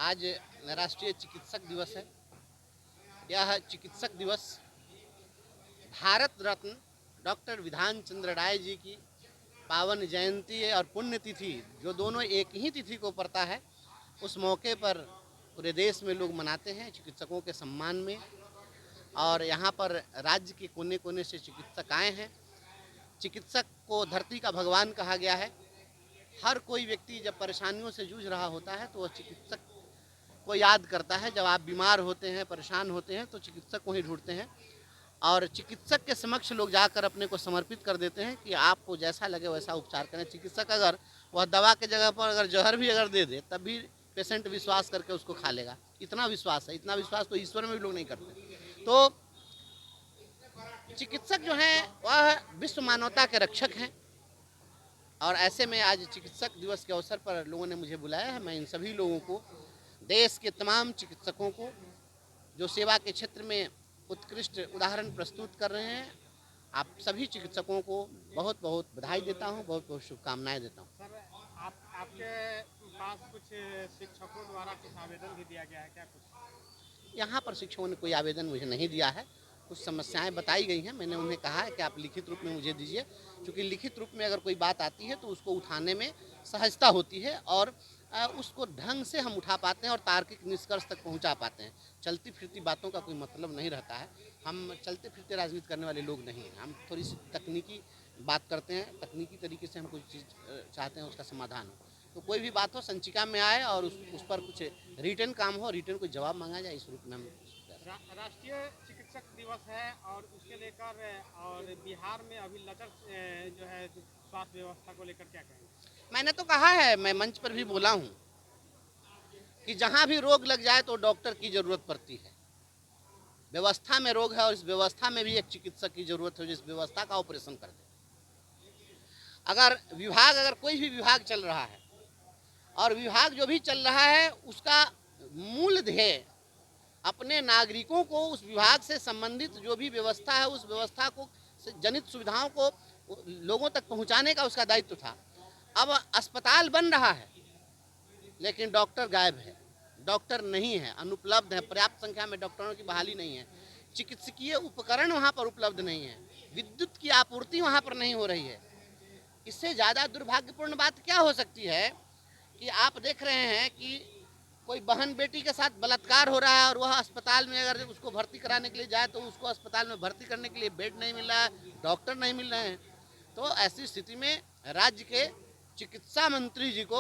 आज राष्ट्रीय चिकित्सक दिवस है। यह चिकित्सक दिवस भारत रत्न डॉक्टर विधान चंद्र राय जी की पावन जयंती है और पुण्यतिथि जो दोनों एक ही तिथि को पड़ता है। उस मौके पर पूरे देश में लोग मनाते हैं चिकित्सकों के सम्मान में, और यहाँ पर राज्य के कोने कोने से चिकित्सक आए हैं। चिकित्सक को धरती का भगवान कहा गया है। हर कोई व्यक्ति जब परेशानियों से जूझ रहा होता है तो वह चिकित्सक को याद करता है। जब आप बीमार होते हैं, परेशान होते हैं, तो चिकित्सक को ही ढूंढते हैं और चिकित्सक के समक्ष लोग जाकर अपने को समर्पित कर देते हैं कि आपको जैसा लगे वैसा उपचार करें। चिकित्सक अगर वह दवा के जगह पर अगर जहर भी अगर दे दे तब भी पेशेंट विश्वास करके उसको खा लेगा। इतना विश्वास है, इतना विश्वास तो ईश्वर में भी लोग नहीं करते। तो चिकित्सक जो हैं वह विश्व मानवता के रक्षक हैं, और ऐसे में आज चिकित्सक दिवस के अवसर पर लोगों ने मुझे बुलाया है। मैं इन सभी लोगों को, देश के तमाम चिकित्सकों को जो सेवा के क्षेत्र में उत्कृष्ट उदाहरण प्रस्तुत कर रहे हैं, आप सभी चिकित्सकों को बहुत बहुत बधाई देता हूं, बहुत बहुत शुभकामनाएं देता हूं। सर, आपके पास कुछ शिक्षकों द्वारा कुछ आवेदन भी दिया गया है क्या? कुछ यहाँ पर शिक्षकों ने कोई आवेदन मुझे नहीं दिया है। कुछ समस्याएं बताई गई हैं, मैंने उन्हें कहा है कि आप लिखित रूप में मुझे दीजिए, क्योंकि लिखित रूप में अगर कोई बात आती है तो उसको उठाने में सहजता होती है और उसको ढंग से हम उठा पाते हैं और तार्किक निष्कर्ष तक पहुंचा पाते हैं। चलती फिरती बातों का कोई मतलब नहीं रहता है। हम चलते फिरते राजनीति करने वाले लोग नहीं हैं। हम थोड़ी सी तकनीकी बात करते हैं, तकनीकी तरीके से हम कोई चीज़ चाहते हैं उसका समाधान हो। तो कोई भी बात हो संचिका में आए और उस पर कुछ रिटर्न काम हो, रिटर्न कोई जवाब मांगा जाए, इस रूप में हम राष्ट्रीय चिकित्सक दिवस है और उसके लेकर और बिहार में अभी लचर जो है स्वास्थ्य व्यवस्था को लेकर क्या कहेंगे? मैंने तो कहा है, मैं मंच पर भी बोला हूँ कि जहाँ भी रोग लग जाए तो डॉक्टर की ज़रूरत पड़ती है। व्यवस्था में रोग है और इस व्यवस्था में भी एक चिकित्सक की ज़रूरत है जो इस व्यवस्था का ऑपरेशन कर दे। अगर कोई भी विभाग चल रहा है और विभाग जो भी चल रहा है उसका मूल ध्येय अपने नागरिकों को उस विभाग से संबंधित जो भी व्यवस्था है उस व्यवस्था को जनित सुविधाओं को लोगों तक पहुंचाने का उसका दायित्व था। अब अस्पताल बन रहा है लेकिन डॉक्टर गायब है, डॉक्टर नहीं है, अनुपलब्ध है, पर्याप्त संख्या में डॉक्टरों की बहाली नहीं है, चिकित्सकीय उपकरण वहाँ पर उपलब्ध नहीं है, विद्युत की आपूर्ति वहाँ पर नहीं हो रही है। इससे ज़्यादा दुर्भाग्यपूर्ण बात क्या हो सकती है कि आप देख रहे हैं कि कोई बहन बेटी के साथ बलात्कार हो रहा है और वह अस्पताल में अगर उसको भर्ती कराने के लिए जाए तो उसको अस्पताल में भर्ती करने के लिए बेड नहीं मिल रहा है, डॉक्टर नहीं मिल रहे हैं। तो ऐसी स्थिति में राज्य के चिकित्सा मंत्री जी को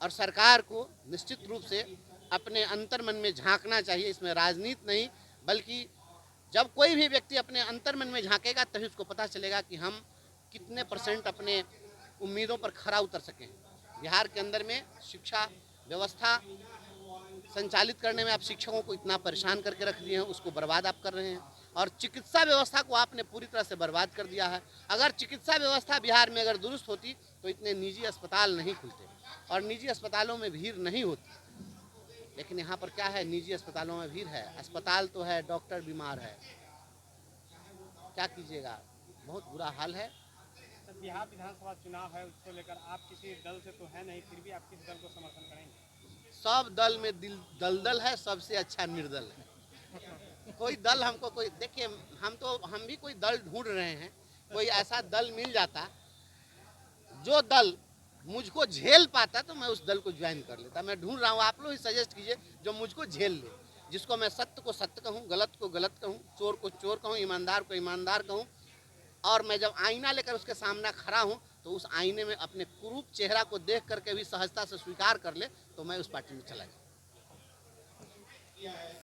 और सरकार को निश्चित रूप से अपने अंतर्मन में झांकना चाहिए। इसमें राजनीति नहीं, बल्कि जब कोई भी व्यक्ति अपने अंतर्मन में झांकेगा तभी उसको पता चलेगा कि हम कितने % अपने उम्मीदों पर खरा उतर सकें। बिहार के अंदर में शिक्षा व्यवस्था संचालित करने में आप शिक्षकों को इतना परेशान करके रख दिए हैं, उसको बर्बाद आप कर रहे हैं, और चिकित्सा व्यवस्था को आपने पूरी तरह से बर्बाद कर दिया है। अगर चिकित्सा व्यवस्था बिहार में अगर दुरुस्त होती तो इतने निजी अस्पताल नहीं खुलते और निजी अस्पतालों में भीड़ नहीं होती। लेकिन यहाँ पर क्या है, निजी अस्पतालों में भीड़ है, अस्पताल तो है, डॉक्टर बीमार है, क्या कीजिएगा, बहुत बुरा हाल है। बिहार विधानसभा चुनाव है, उसको लेकर आप किसी दल से तो है नहीं, फिर भी आप किस दल को समर्थन करेंगे? सब दल में दलदल है, सबसे अच्छा निर्दल है। कोई दल हमको कोई, देखिए हम भी कोई दल ढूंढ रहे हैं। कोई ऐसा दल मिल जाता जो दल मुझको झेल पाता तो मैं उस दल को ज्वाइन कर लेता। मैं ढूंढ रहा हूँ, आप लोग ही सजेस्ट कीजिए जो मुझको झेल ले, जिसको मैं सत्य को सत्य कहूँ, गलत को गलत कहूँ, चोर को चोर कहूँ, ईमानदार को ईमानदार कहूँ। और मैं जब आईना लेकर उसके सामने खड़ा हूँ तो उस आईने में अपने कुरूप चेहरा को देख करके भी सहजता से स्वीकार कर ले तो मैं उस पार्टी में चला जाऊँ।